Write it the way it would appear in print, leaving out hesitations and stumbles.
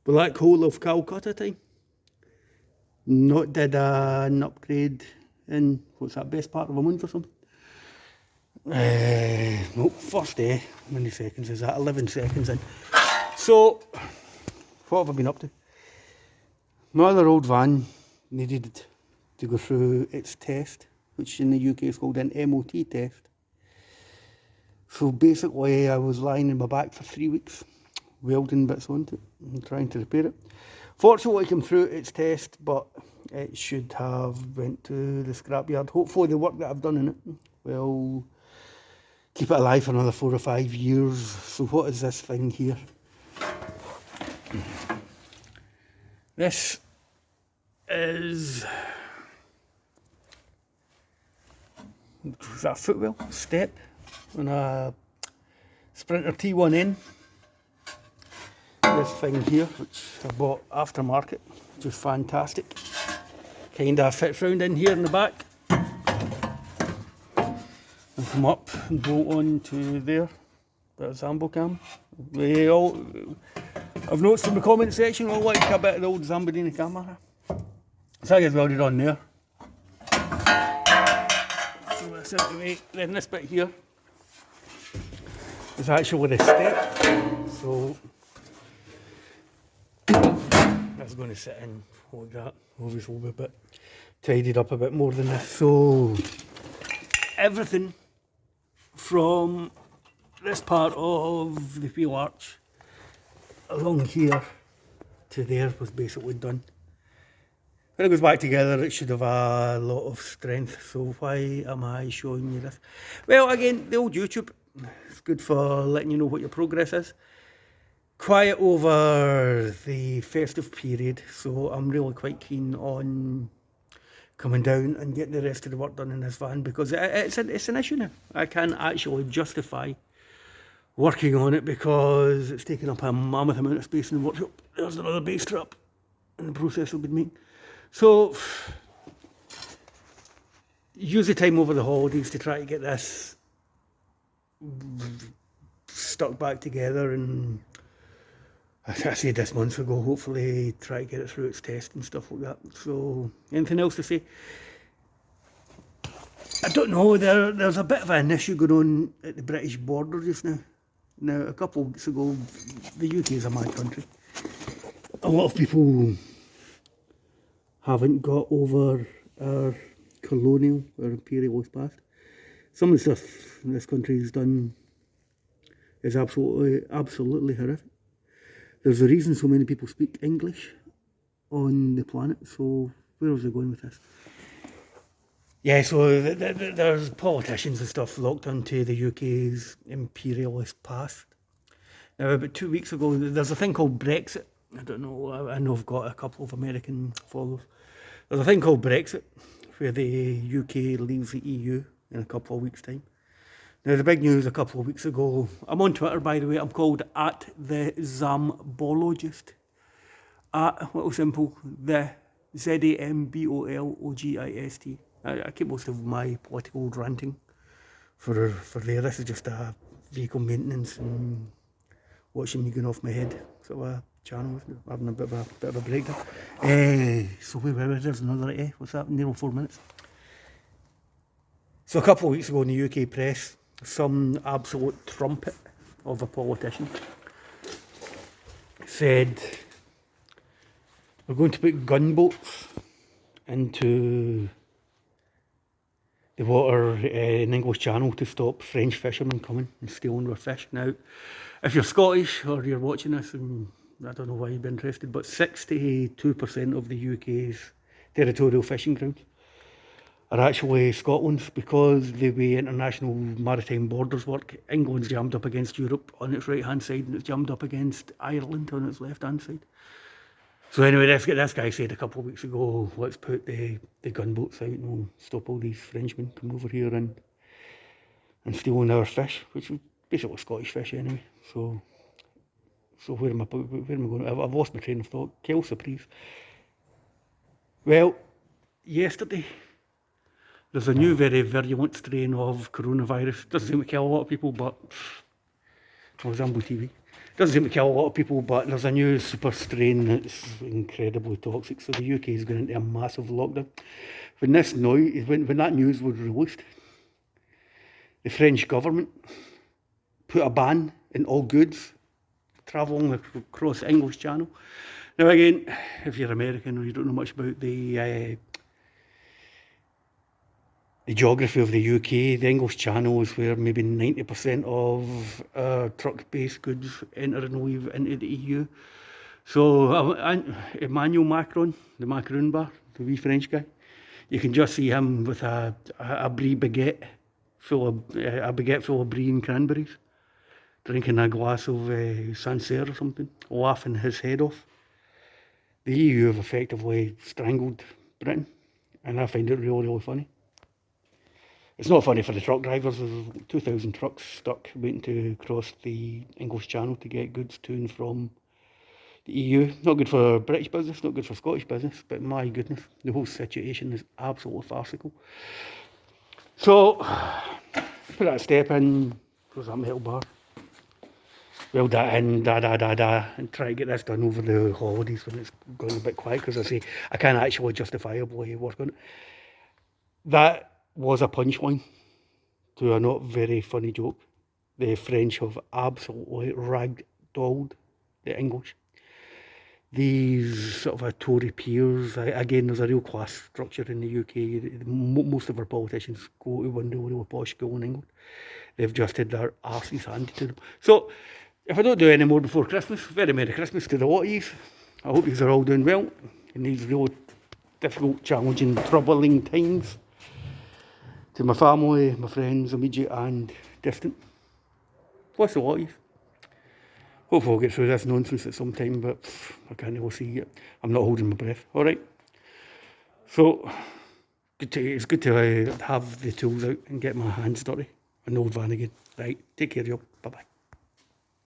Black hole of Calcutta time. Not did an upgrade in, what's that, best part of a month or something? Nope, first day. How many seconds is that? 11 seconds in. So, what have I been up to? My other old van needed to go through its test, which in the UK is called an MOT test. So basically I was lying in my back for 3 weeks, welding bits onto it and trying to repair it. Fortunately it came through its test, but it should have went to the scrapyard. Hopefully the work that I've done in it will keep it alive for another 4 or 5 years. So what is this thing here? This is that footwell step on a Sprinter T1N. This thing here, which I bought aftermarket, which is fantastic. Kinda fits round in here in the back. And come up and bolt on to there. Bit of Zambo cam. I've noticed from the comment section, I like a bit of the old Zambodini camera. So I just welded on there. So that's out the way. Then this bit here is actually the step. So that's going to sit in like that. Obviously will be a bit tidied up a bit more than this. So everything from this part of the wheel arch along here to there was basically done. When it goes back together it should have a lot of strength, so why am I showing you this? Well, again, the old YouTube, it's good for letting you know what your progress is. Quiet over the festive period, so I'm really quite keen on coming down and getting the rest of the work done in this van, because it's an issue now. I can't actually justify working on it because it's taking up a mammoth amount of space in the workshop. There's another base strap in the process of being made. So use the time over the holidays to try to get this stuck back together, and I said this months ago, hopefully try to get it through its test and stuff like that. So anything else to say? I don't know, there's a bit of an issue going on at the British border just now. Now, a couple of weeks ago, the UK is a mad country. A lot of people haven't got over our colonial or imperialist past. Some of the stuff this country has done is absolutely horrific. There's a reason so many people speak English on the planet, so where was I going with this? Yeah, so there's politicians and stuff locked onto the UK's imperialist past. Now, about 2 weeks ago, there's a thing called Brexit. I don't know, I know I've got a couple of American followers. There's a thing called Brexit, where the UK leaves the EU in a couple of weeks' time. Now, the big news a couple of weeks ago, I'm on Twitter, by the way, I'm called @the_Zambologist. Little simple, the ZAMBOLOGIST. I keep most of my political ranting for there. This is just a vehicle maintenance and watching me going off my head sort of a channel. Having a bit of a breakdown. So there's another, what's that, nearly 4 minutes. So a couple of weeks ago in the UK press, some absolute trumpet of a politician said we're going to put gunboats into the water in English Channel to stop French fishermen coming and stealing our fish. Now, if you're Scottish or you're watching this, and I don't know why you'd be interested, but 62% of the UK's territorial fishing grounds are actually Scotland's, because the way international maritime borders work. England's jammed up against Europe on its right hand side, and it's jammed up against Ireland on its left hand side. So anyway, this guy said a couple of weeks ago, let's put the gunboats out and we'll stop all these Frenchmen coming over here and stealing our fish, which was basically Scottish fish anyway. So where am I going? I've lost my train of thought. Quelle surprise. Well, yesterday, there's a new very virulent strain of coronavirus. Doesn't seem to kill a lot of people, but Zambo TV. Doesn't seem to kill a lot of people, but there's a new super strain that's incredibly toxic. So the UK is going into a massive lockdown. When that news was released, the French government put a ban in all goods travelling across the English Channel. Now again, if you're American or you don't know much about the geography of the UK, the English Channel is where maybe 90% of truck-based goods enter and leave into the EU. So Emmanuel Macron, the macaroon bar, the wee French guy, you can just see him with a brie baguette full of brie and cranberries, drinking a glass of Sancerre or something, laughing his head off. The EU have effectively strangled Britain, and I find it really, really funny. It's not funny for the truck drivers. There's 2,000 trucks stuck waiting to cross the English Channel to get goods to and from the EU. Not good for British business, not good for Scottish business, but my goodness, the whole situation is absolutely farcical. So, put that step in, close that metal bar, weld that in, and try to get this done over the holidays when it's going a bit quiet, because I say I can't actually justifiably work on it. That was a punchline to a not very funny joke. The French have absolutely ragdolled the English. These sort of Tory peers, again, there's a real class structure in the UK. Most of our politicians go to one really posh school in England. They've just had their arses handed to them. So, if I don't do any more before Christmas, very Merry Christmas to the lot of you. I hope you are all doing well in these real difficult, challenging, troubling times. To my family, my friends, immediate and distant. Bless the lot of you. Hopefully I'll get through this nonsense at some time, but I can't really see it. I'm not holding my breath. Alright. So, it's good to have the tools out and get my hands dirty. An old van again. Right, take care, y'all. Bye-bye.